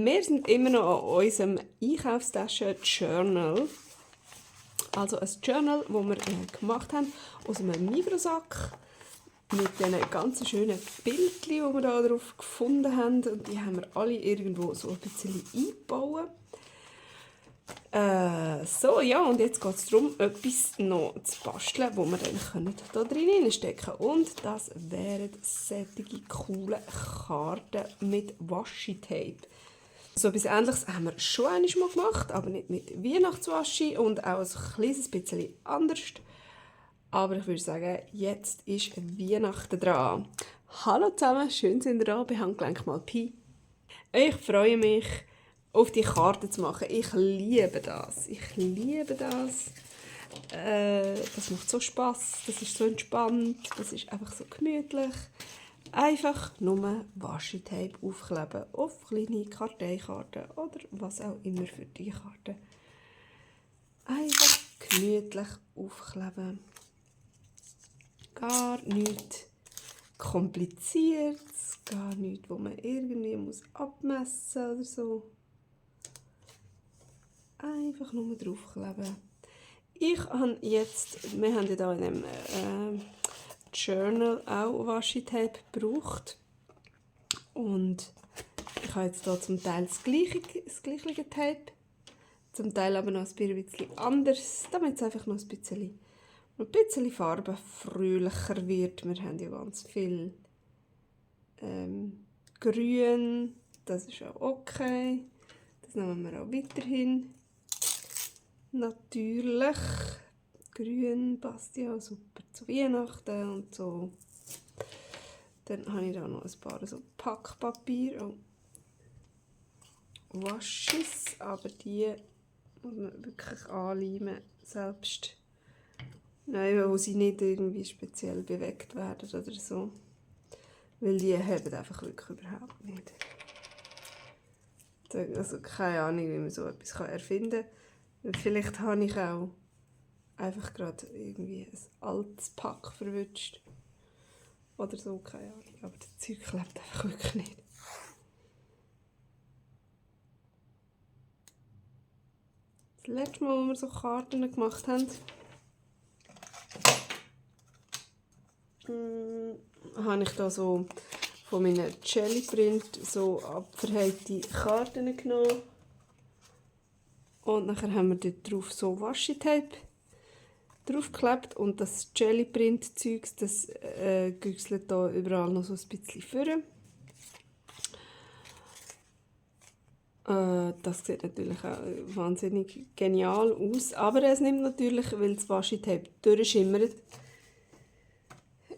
Wir sind immer noch an unserem Einkaufstaschen-Journal. Also ein Journal, das wir gemacht haben aus einem Mikrosack mit diesen ganz schönen Bildchen, die wir da drauf gefunden haben. Und die haben wir alle irgendwo so ein bisschen eingebaut. So, ja, und jetzt geht es darum, etwas noch zu basteln, wo wir dann da drin stecken können. Und das wären solche coole Karten mit Washi-Tape. So etwas Ähnliches haben wir schon einmal gemacht, aber nicht mit Weihnachtswaschi und auch ein kleines bisschen anders. Aber ich würde sagen, jetzt ist Weihnachten dran. Hallo zusammen, schön sind ihr da bei Handgelenk mal Pi. Ich freue mich, auf die Karte zu machen. Ich liebe das. Ich liebe das. Das macht so Spass, das ist so entspannt, das ist einfach so gemütlich. Einfach nur Washi-Tape aufkleben auf kleine Karteikarten oder was auch immer für die Karten. Einfach gemütlich aufkleben. Gar nichts Kompliziertes, gar nichts, wo man irgendwie abmessen muss oder so. Einfach nur draufkleben. Wir haben ja hier in dem Journal auch Washi-Tape gebraucht. Und ich habe jetzt hier zum Teil das gleiche Tape, zum Teil aber noch ein bisschen anders, damit es einfach noch ein bisschen farbenfröhlicher wird. Wir haben ja ganz viel Grün, das ist auch okay. Das nehmen wir auch weiterhin. Natürlich. Grün passt ja super zu Weihnachten und so. Dann habe ich da noch ein paar so Packpapier und Waschis, aber die muss man wirklich anleimen, selbst. Nein, wo sie nicht irgendwie speziell bewegt werden oder so. Weil die haben einfach wirklich überhaupt nicht. Also keine Ahnung, wie man so etwas erfinden kann. Vielleicht habe ich auch einfach gerade irgendwie ein altes Pack verwünscht. Oder so, keine Ahnung. Aber das Zeug klebt einfach wirklich nicht. Das letzte Mal, als wir so Karten gemacht haben, habe ich da so von meinen Jellyprint so abverheilte Karten genommen. Und nachher haben wir dort drauf so Washi-Tape draufgeklebt und das Jellyprint-Zeugs, das güchselt da überall noch so ein bisschen vor. Das sieht natürlich auch wahnsinnig genial aus, aber es nimmt natürlich, weil das Washi-Tape durchschimmert,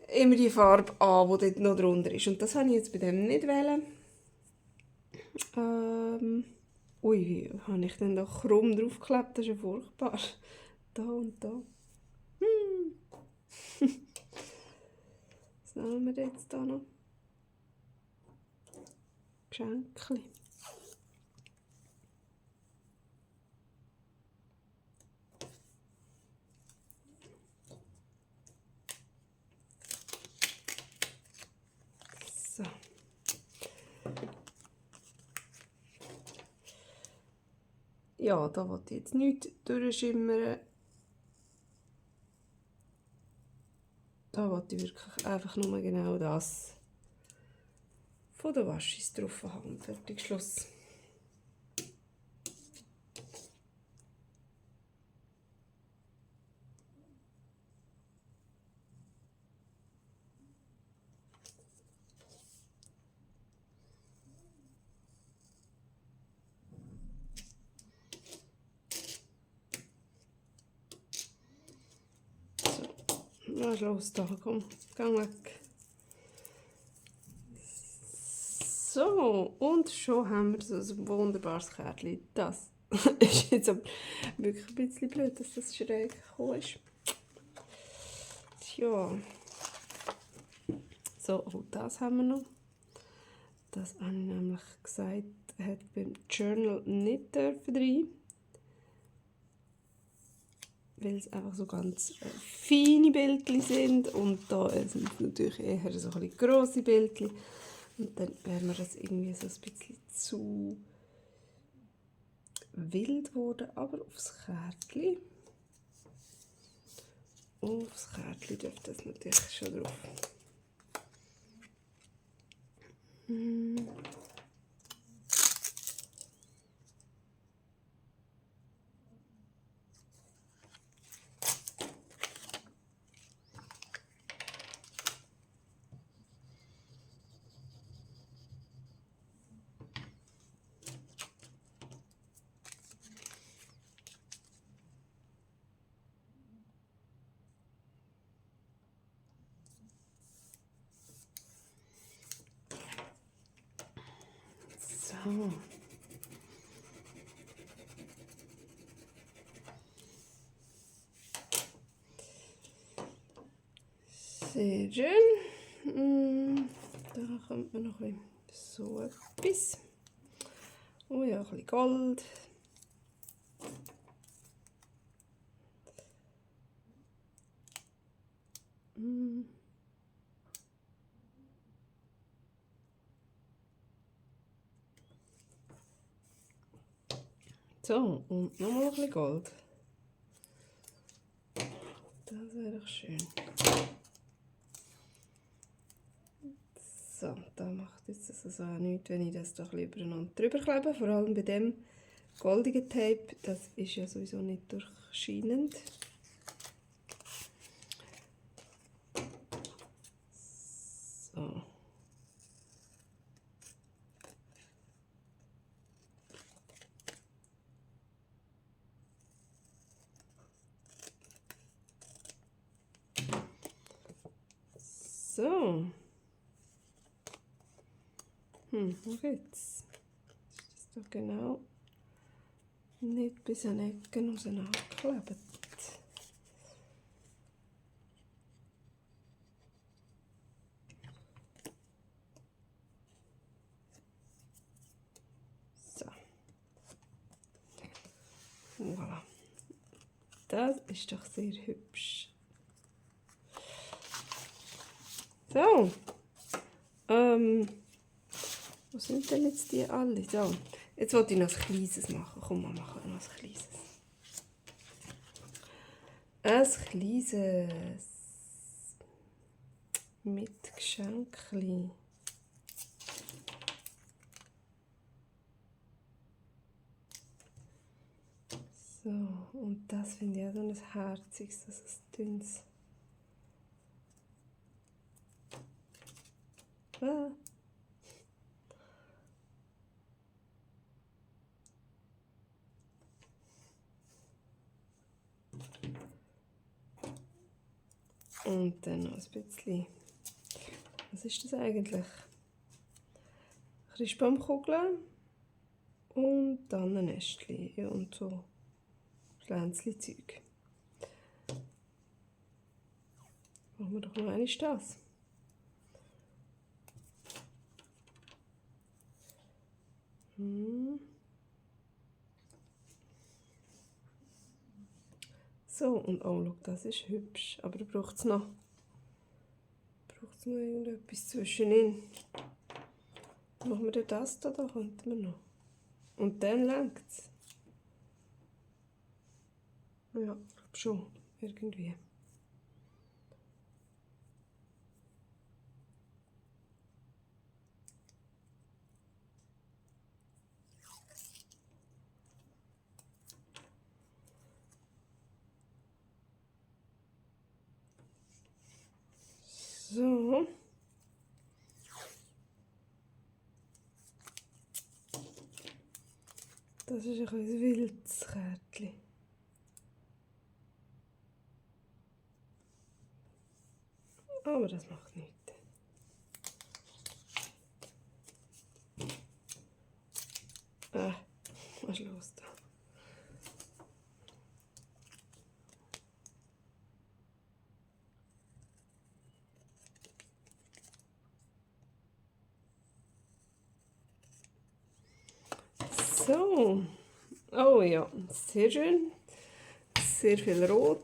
immer die Farbe an, die dort noch drunter ist. Und das habe ich jetzt bei dem nicht wollen. Ui, wie habe ich denn da krumm draufgeklebt? Das ist ja furchtbar. Da und da. Was nehmen wir jetzt da noch? Geschenkli. So. Ja, da will ich jetzt nichts durchschimmern. Da wollte ich wirklich einfach nur genau das von der Waschis drauf haben. Fertig, Schluss. So, los da, komm, geh weg. So, und schon haben wir so ein wunderbares Kärtchen. Das ist jetzt aber wirklich ein bisschen blöd, dass das schräg gekommen ist. Tja. So, oh, das haben wir noch. Das habe ich nämlich gesagt, hat beim Journal nicht rein. Weil es einfach so ganz feine Bildchen sind und da sind es natürlich eher so ein bisschen grosse Bildchen. Und dann wäre mir das irgendwie so ein bisschen zu wild geworden, aber aufs Kärtchen. Aufs Kärtchen dürfte das natürlich schon drauf. So. Sehr schön. Da kommt man noch ein bisschen so etwas. Oh ja, ein bisschen Gold. So, und nochmal ein bisschen Gold. Das wäre doch schön. So, da macht jetzt das also auch nichts, wenn ich das doch lieber übereinander drüber klebe. Vor allem bei dem goldigen Tape, das ist ja sowieso nicht durchscheinend. So. So. Was jetzt? Ist das doch genau nicht bis an Ecken auseinandergeklebt. So. Voilà. Das ist doch sehr hübsch. So. Wo sind denn jetzt die alle? So. Jetzt wollte ich noch ein kleines machen. Komm, wir machen noch ein kleines. Ein kleines. Mit Geschenkli. So, und das finde ich auch so ein herziges, das ist dünnes. Ah. Und dann noch ein bisschen. Was ist das eigentlich? Christbaumkugeln und dann ein Nestchen, ja, und so Pflänzchen-Zeug. Machen wir doch noch einmal das. So, und oh, schau, das ist hübsch. Aber da braucht es noch irgendetwas zwischenin. Machen wir das da könnten wir noch. Und dann lenkt es. Ja, ich glaube schon. Irgendwie. So. Das ist ein wildes Kärtchen. Aber das macht nichts. Was ist los da? So. Oh ja, sehr schön. Sehr viel Rot.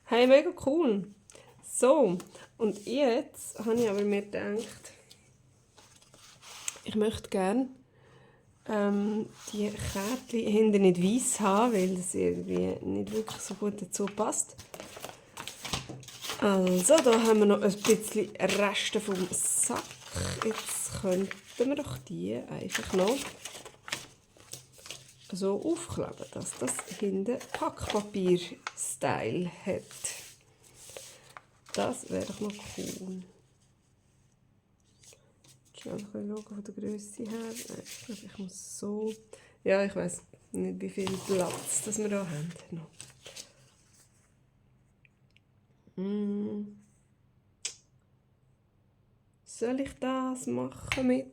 Hey, mega cool. So, und jetzt habe ich aber mir gedacht, ich möchte gerne die Kärtchen hinten nicht weiss haben, weil das irgendwie nicht wirklich so gut dazu passt. Also, da haben wir noch ein bisschen Reste vom Sack. Jetzt könnten wir doch die einfach noch so aufkleben, dass das hinten Packpapier-Style hat. Das wäre doch noch cool. Schnell ein bisschen schauen von der Grösse her. Ich glaube, ich muss so... Ja, ich weiss nicht, wie viel Platz das wir hier haben. Soll ich das machen mit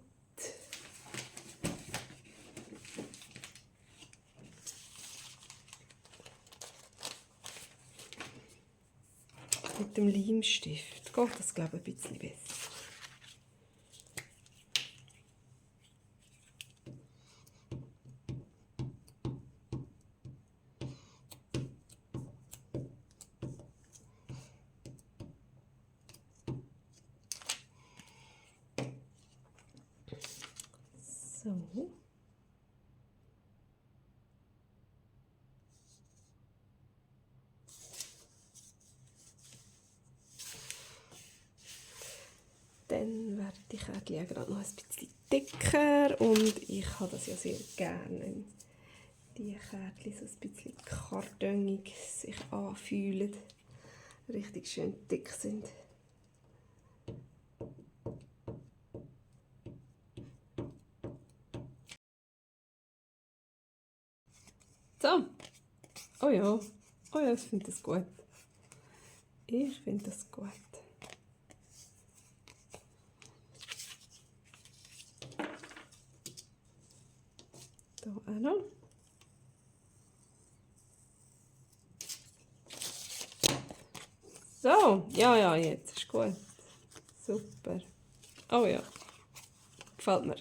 dem Leimstift? Geht das, glaube ich, ein bisschen besser. So. Dann werden die Kärtchen gerade noch ein bisschen dicker und ich habe das ja sehr gerne, wenn die Kärtchen so ein bisschen kartonig sich anfühlen, richtig schön dick sind. So. Oh ja, ich finde das gut. Ich finde das gut. Da auch noch. So, ja, jetzt ist gut. Super. Oh ja, gefällt mir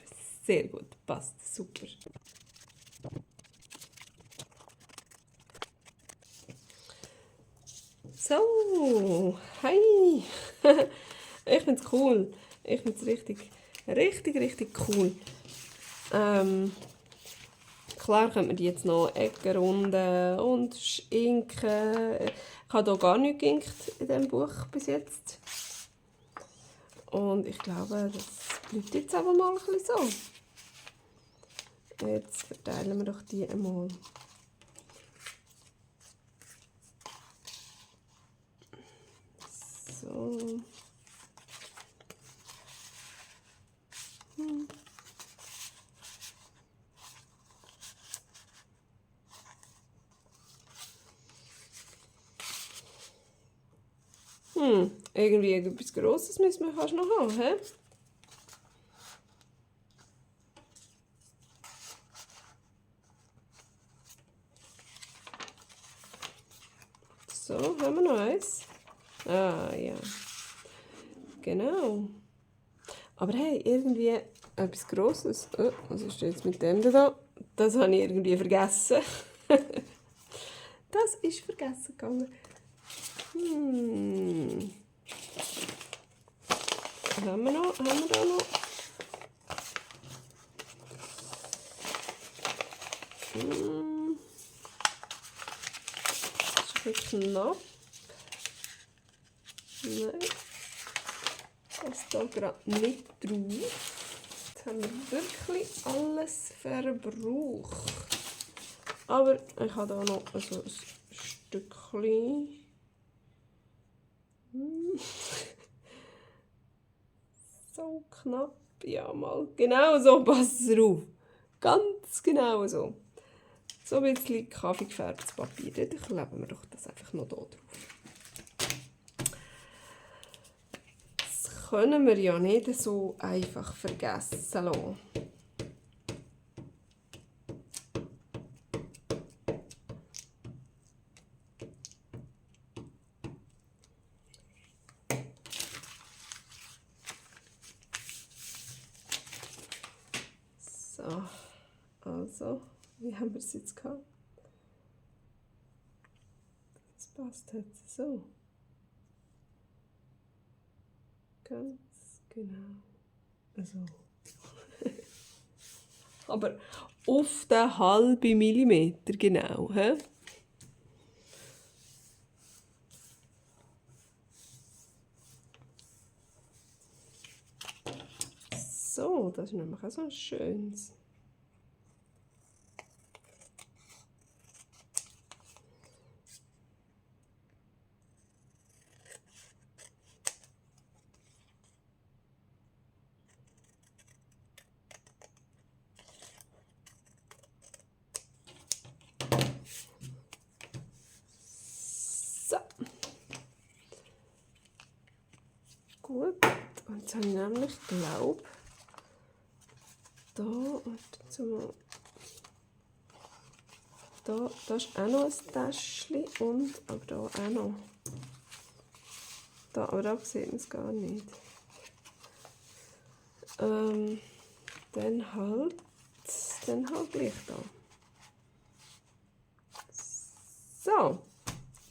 sehr gut. Passt, super. So, hi. Ich finde es cool. Ich finde es richtig cool. Klar können wir die jetzt noch Ecken runden und inken. Ich habe hier gar nichts geinkt in diesem Buch bis jetzt. Und ich glaube, das bleibt jetzt aber mal ein bisschen so. Jetzt verteilen wir doch die einmal. So. Irgendwie etwas Grosses müssen wir fast noch haben, hä? So, haben wir noch eins? Ah, ja. Genau. Aber hey, irgendwie etwas Grosses. Oh, was ist jetzt mit dem da? Das habe ich irgendwie vergessen. Das ist vergessen gegangen. Was haben wir noch? Haben wir da noch? Das ist ein bisschen knapp. Nein. Das da gerade nicht drauf. Jetzt haben wir wirklich alles verbraucht. Aber ich habe da noch so ein Stückchen. So knapp. Ja, mal genau so passt es drauf. Ganz genau so. So ein bisschen kaffeegefärbtes Papier. Dann kleben wir doch das einfach noch hier drauf. Das können wir ja nicht so einfach vergessen lassen. So, also, wie haben wir es jetzt gehabt? Das passt jetzt so. Ganz genau. So. Aber auf den halben Millimeter genau. He? So, das ist nämlich auch so ein schönes. So. Gut. Und jetzt habe ich nämlich, glaube da und zum da ist auch noch ein Täschchen und aber da auch noch. Da, aber da sieht man es gar nicht. Dann halt gleich da. So.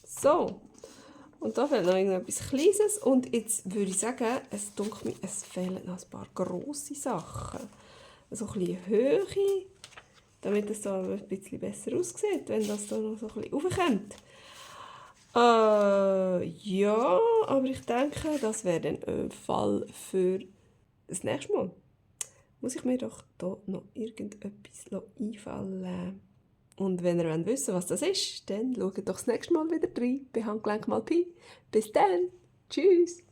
So. Und da fehlt noch irgendetwas Kleines. Und jetzt würde ich sagen, es dunkelt mir, es fehlen noch ein paar grosse Sachen. So ein bisschen Höhe, damit es da ein bisschen besser aussieht, wenn das da noch so ein bisschen raufkommt. Ja, aber ich denke, das wäre dann ein Fall für das nächste Mal. Muss ich mir doch hier noch irgendetwas einfallen lassen. Und wenn ihr wissen wollt, was das ist, dann schaut doch das nächste Mal wieder rein bei Handgelenk mal Pi. Bis dann. Tschüss.